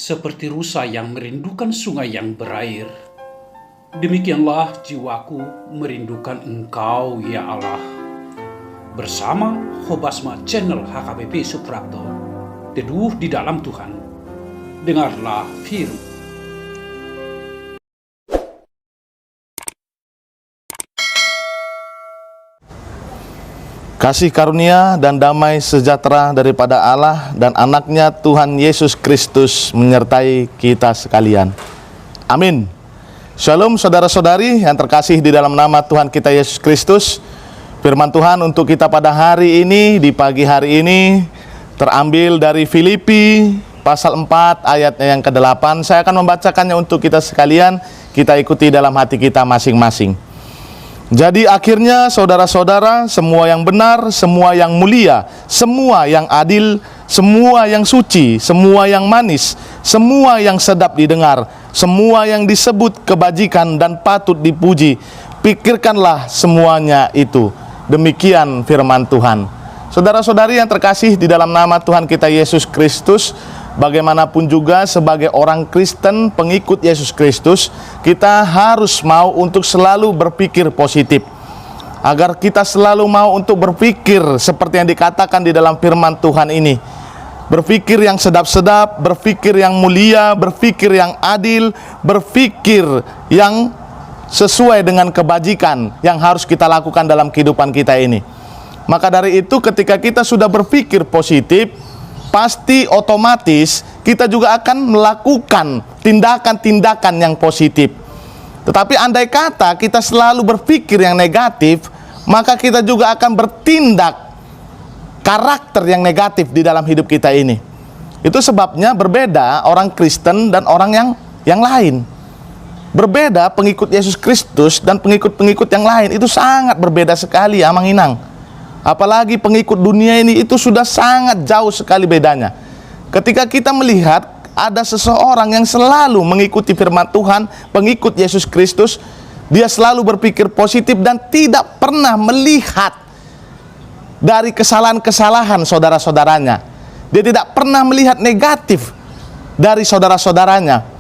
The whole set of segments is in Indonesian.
seperti rusa yang merindukan sungai yang berair. Demikianlah jiwaku merindukan Engkau, ya Allah. Bersama Hobasma Channel HKBP Suprapto, teduh di dalam Tuhan. Dengarlah firman. Kasih karunia dan damai sejahtera daripada Allah dan anaknya Tuhan Yesus Kristus menyertai kita sekalian. Amin. Shalom saudara-saudari yang terkasih di dalam nama Tuhan kita Yesus Kristus. Firman Tuhan untuk kita pada hari ini, di pagi hari ini, terambil dari Filipi pasal 4 ayatnya yang ke-8. Saya akan membacakannya untuk kita sekalian. Kita ikuti dalam hati kita masing-masing. Jadi akhirnya saudara-saudara, semua yang benar, semua yang mulia, semua yang adil, semua yang suci, semua yang manis, semua yang sedap didengar, semua yang disebut kebajikan dan patut dipuji, pikirkanlah semuanya itu. Demikian firman Tuhan. Saudara-saudari yang terkasih di dalam nama Tuhan kita Yesus Kristus, bagaimanapun juga sebagai orang Kristen, pengikut Yesus Kristus, kita harus mau untuk selalu berpikir positif. Agar kita selalu mau untuk berpikir seperti yang dikatakan di dalam firman Tuhan ini. Berpikir yang sedap-sedap, berpikir yang mulia, berpikir yang adil, berpikir yang sesuai dengan kebajikan yang harus kita lakukan dalam kehidupan kita ini. Maka dari itu ketika kita sudah berpikir positif, pasti otomatis kita juga akan melakukan tindakan-tindakan yang positif. Tetapi andai kata kita selalu berpikir yang negatif, maka kita juga akan bertindak karakter yang negatif di dalam hidup kita ini. Itu sebabnya berbeda orang Kristen dan orang yang lain. Berbeda pengikut Yesus Kristus dan pengikut-pengikut yang lain. Itu sangat berbeda sekali, amang inang. Apalagi pengikut dunia ini, itu sudah sangat jauh sekali bedanya. Ketika kita melihat ada seseorang yang selalu mengikuti firman Tuhan, pengikut Yesus Kristus, dia selalu berpikir positif dan tidak pernah melihat dari kesalahan-kesalahan saudara-saudaranya. Dia tidak pernah melihat negatif dari saudara-saudaranya.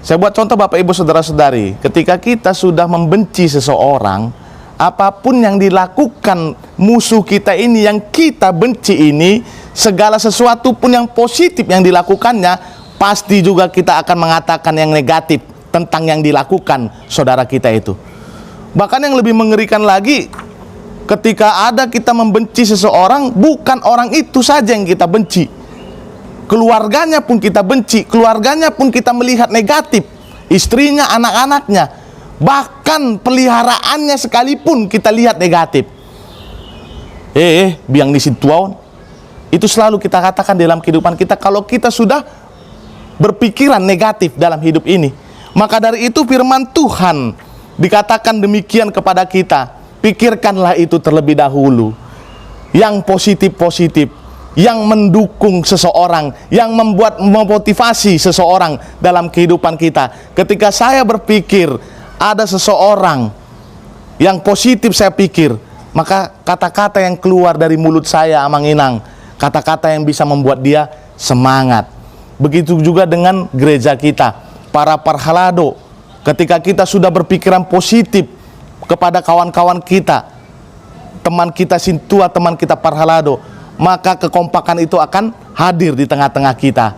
Saya buat contoh Bapak Ibu Saudara-saudari, ketika kita sudah membenci seseorang, apapun yang dilakukan musuh kita ini, yang kita benci ini, segala sesuatu pun yang positif yang dilakukannya, pasti juga kita akan mengatakan yang negatif tentang yang dilakukan saudara kita itu. Bahkan yang lebih mengerikan lagi, ketika ada kita membenci seseorang, bukan orang itu saja yang kita benci, keluarganya pun kita benci, keluarganya pun kita melihat negatif, istrinya, anak-anaknya, bahkan peliharaannya sekalipun kita lihat negatif. Biang di situan. Itu selalu kita katakan dalam kehidupan kita kalau kita sudah berpikiran negatif dalam hidup ini. Maka dari itu firman Tuhan dikatakan demikian kepada kita. Pikirkanlah itu terlebih dahulu. Yang positif-positif, yang mendukung seseorang, yang membuat memotivasi seseorang dalam kehidupan kita. Ketika saya berpikir ada seseorang yang positif, saya pikir, maka kata-kata yang keluar dari mulut saya, amang inang, kata-kata yang bisa membuat dia semangat. Begitu juga dengan gereja kita, para parhalado. Ketika kita sudah berpikiran positif kepada kawan-kawan kita, teman kita sintua, teman kita parhalado, maka kekompakan itu akan hadir di tengah-tengah kita.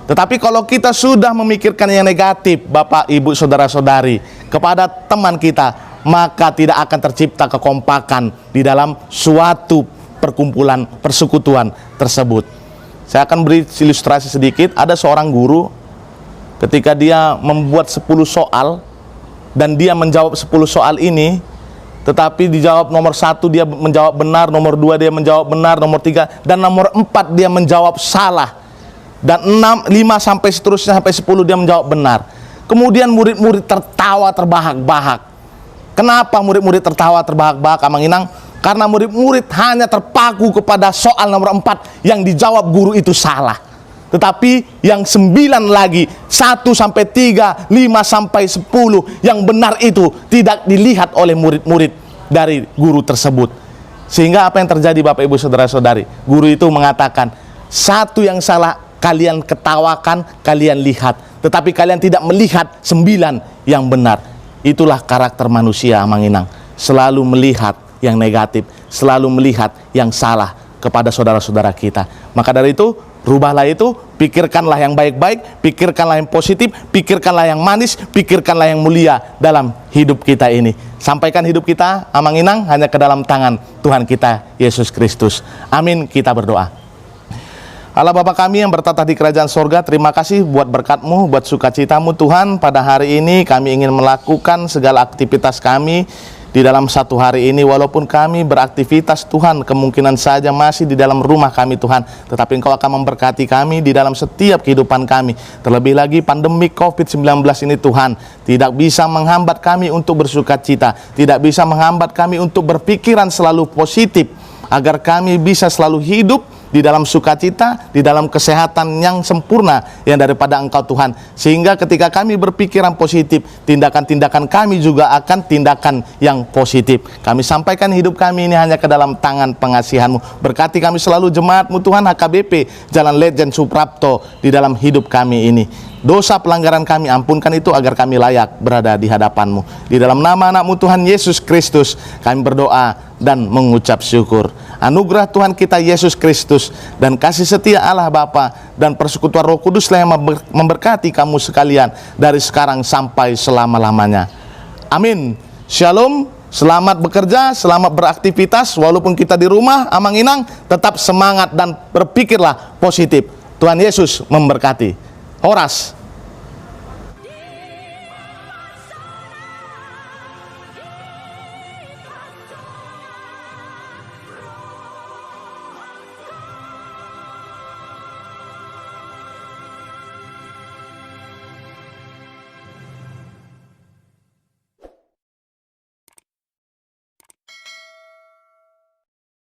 Tetapi kalau kita sudah memikirkan yang negatif, Bapak, Ibu, Saudara-saudari, kepada teman kita, maka tidak akan tercipta kekompakan di dalam suatu perkumpulan, persekutuan tersebut. Saya akan beri ilustrasi sedikit. Ada seorang guru, ketika dia membuat 10 soal, dan dia menjawab 10 soal ini, tetapi dijawab nomor 1 dia menjawab benar, nomor 2 dia menjawab benar, nomor 3, dan nomor 4 dia menjawab salah. Dan 6, 5 sampai seterusnya sampai 10 dia menjawab benar. Kemudian murid-murid tertawa terbahak-bahak. Kenapa murid-murid tertawa terbahak-bahak, amang inang? Karena murid-murid hanya terpaku kepada soal nomor 4 yang dijawab guru itu salah. Tetapi yang 9 lagi, 1 sampai 3, 5 sampai 10 yang benar itu tidak dilihat oleh murid-murid dari guru tersebut. Sehingga apa yang terjadi Bapak Ibu Saudara-saudari? Guru itu mengatakan, satu yang salah kalian ketawakan, kalian lihat, tetapi kalian tidak melihat 9 yang benar. Itulah karakter manusia, Amang Inang. Selalu melihat yang negatif, selalu melihat yang salah kepada saudara-saudara kita. Maka dari itu, rubahlah itu, pikirkanlah yang baik-baik, pikirkanlah yang positif, pikirkanlah yang manis, pikirkanlah yang mulia dalam hidup kita ini. Sampaikan hidup kita, Amang Inang, hanya ke dalam tangan Tuhan kita, Yesus Kristus. Amin, kita berdoa. Allah Bapa kami yang bertata di kerajaan sorga, terima kasih buat berkat-Mu, buat sukacita-Mu Tuhan. Pada hari ini kami ingin melakukan segala aktivitas kami di dalam satu hari ini, walaupun kami beraktivitas Tuhan, kemungkinan saja masih di dalam rumah kami Tuhan, tetapi Engkau akan memberkati kami di dalam setiap kehidupan kami. Terlebih lagi pandemi COVID-19 ini Tuhan, tidak bisa menghambat kami untuk bersukacita, tidak bisa menghambat kami untuk berpikiran selalu positif, agar kami bisa selalu hidup di dalam sukacita, di dalam kesehatan yang sempurna yang daripada Engkau Tuhan. Sehingga ketika kami berpikiran positif, tindakan-tindakan kami juga akan tindakan yang positif. Kami sampaikan hidup kami ini hanya ke dalam tangan pengasihan-Mu. Berkati kami selalu jemaat-Mu Tuhan, HKBP Jalan Letjen Suprapto, di dalam hidup kami ini. Dosa pelanggaran kami ampunkan itu agar kami layak berada di hadapan-Mu. Di dalam nama anak-Mu Tuhan Yesus Kristus kami berdoa dan mengucap syukur. Anugerah Tuhan kita Yesus Kristus dan kasih setia Allah Bapa dan persekutuan Roh Kuduslah yang memberkati kamu sekalian dari sekarang sampai selama-lamanya. Amin. Shalom. Selamat bekerja, selamat beraktivitas. Walaupun kita di rumah, Amang Inang, tetap semangat dan berpikirlah positif. Tuhan Yesus memberkati. Horas.